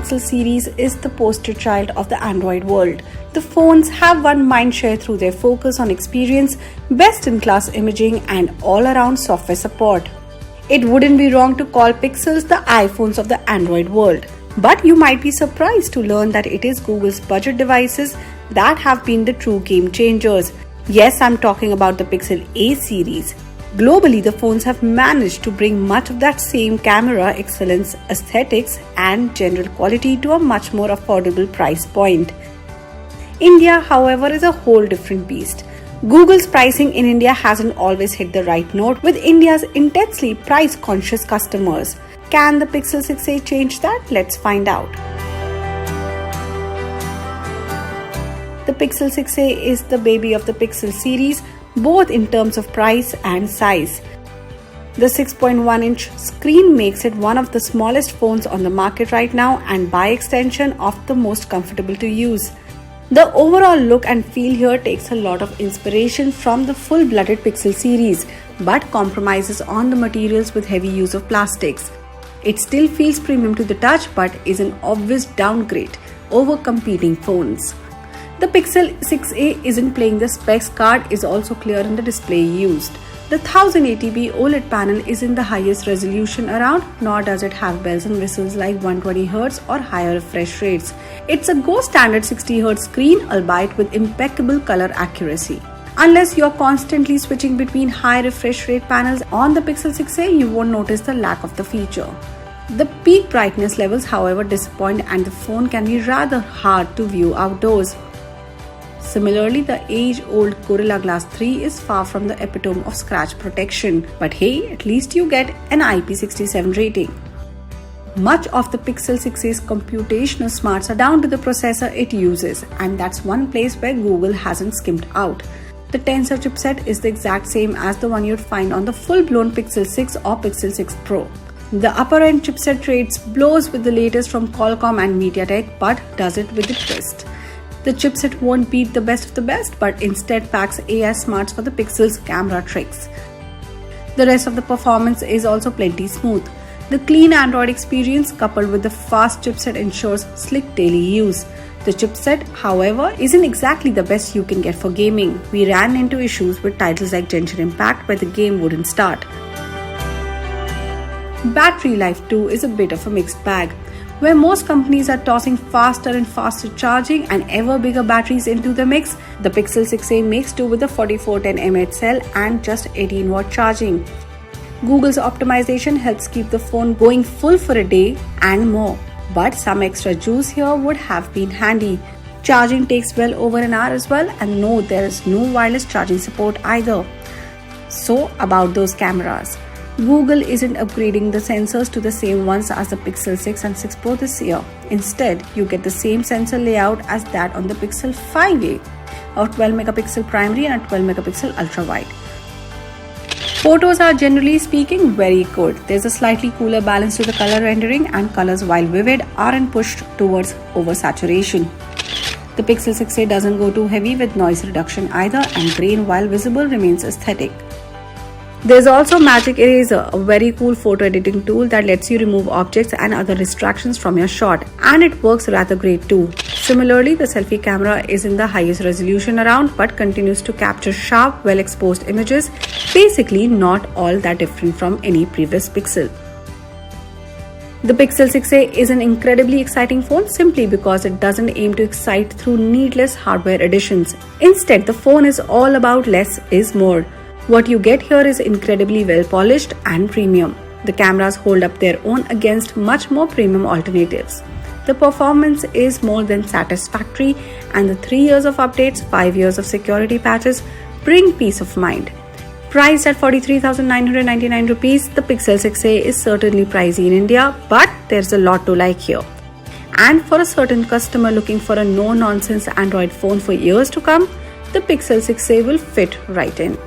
Pixel series is the poster child of the Android world. The phones have won mindshare through their focus on experience, best-in-class imaging, and all-around software support. It wouldn't be wrong to call Pixels the iPhones of the Android world. But you might be surprised to learn that it is Google's budget devices that have been the true game changers. Yes, I'm talking about the Pixel A series. Globally, the phones have managed to bring much of that same camera excellence, aesthetics, and general quality to a much more affordable price point. India, however, is a whole different beast. Google's pricing in India hasn't always hit the right note with India's intensely price-conscious customers. Can the Pixel 6a change that? Let's find out. The Pixel 6a is the baby of the Pixel series, both in terms of price and size. The 6.1-inch screen makes it one of the smallest phones on the market right now and by extension of the most comfortable to use. The overall look and feel here takes a lot of inspiration from the full-blooded Pixel series but compromises on the materials with heavy use of plastics. It still feels premium to the touch but is an obvious downgrade over competing phones. The Pixel 6a isn't playing the specs card is also clear in the display used. The 1080p OLED panel is in the highest resolution around, nor does it have bells and whistles like 120Hz or higher refresh rates. It's a Go standard 60Hz screen, albeit with impeccable color accuracy. Unless you're constantly switching between high refresh rate panels on the Pixel 6a, you won't notice the lack of the feature. The peak brightness levels, however, disappoint and the phone can be rather hard to view outdoors. Similarly, the age-old Gorilla Glass 3 is far from the epitome of scratch protection, but hey, at least you get an IP67 rating. Much of the Pixel 6a's computational smarts are down to the processor it uses, and that's one place where Google hasn't skimped out. The Tensor chipset is the exact same as the one you'd find on the full-blown Pixel 6 or Pixel 6 Pro. The upper-end chipset trades blows with the latest from Qualcomm and MediaTek, but does it with a twist. The chipset won't beat the best of the best, but instead packs AI smarts for the Pixel's camera tricks. The rest of the performance is also plenty smooth. The clean Android experience coupled with the fast chipset ensures slick daily use. The chipset, however, isn't exactly the best you can get for gaming. We ran into issues with titles like Genshin Impact where the game wouldn't start. Battery life too is a bit of a mixed bag. Where most companies are tossing faster and faster charging and ever bigger batteries into the mix, the Pixel 6a makes do with a 4410 mAh cell and just 18-watt charging. Google's optimization helps keep the phone going full for a day and more, but some extra juice here would have been handy. Charging takes well over an hour as well, and no, there is no wireless charging support either. So about those cameras. Google isn't upgrading the sensors to the same ones as the Pixel 6 and 6 Pro this year. Instead, you get the same sensor layout as that on the Pixel 5a, a 12-megapixel primary and a 12-megapixel ultra-wide. Photos are generally speaking very good. There's a slightly cooler balance to the color rendering and colors, while vivid, aren't pushed towards oversaturation. The Pixel 6a doesn't go too heavy with noise reduction either, and grain, while visible, remains aesthetic. There's also Magic Eraser, a very cool photo editing tool that lets you remove objects and other distractions from your shot, and it works rather great too. Similarly, the selfie camera is in the highest resolution around but continues to capture sharp, well-exposed images, basically not all that different from any previous Pixel. The Pixel 6a is an incredibly exciting phone simply because it doesn't aim to excite through needless hardware additions. Instead, the phone is all about less is more. What you get here is incredibly well polished and premium. The cameras hold up their own against much more premium alternatives. The performance is more than satisfactory, and the 3 years of updates, 5 years of security patches bring peace of mind. Priced at 43,999 rupees, the Pixel 6a is certainly pricey in India, but there's a lot to like here. And for a certain customer looking for a no-nonsense Android phone for years to come, the Pixel 6a will fit right in.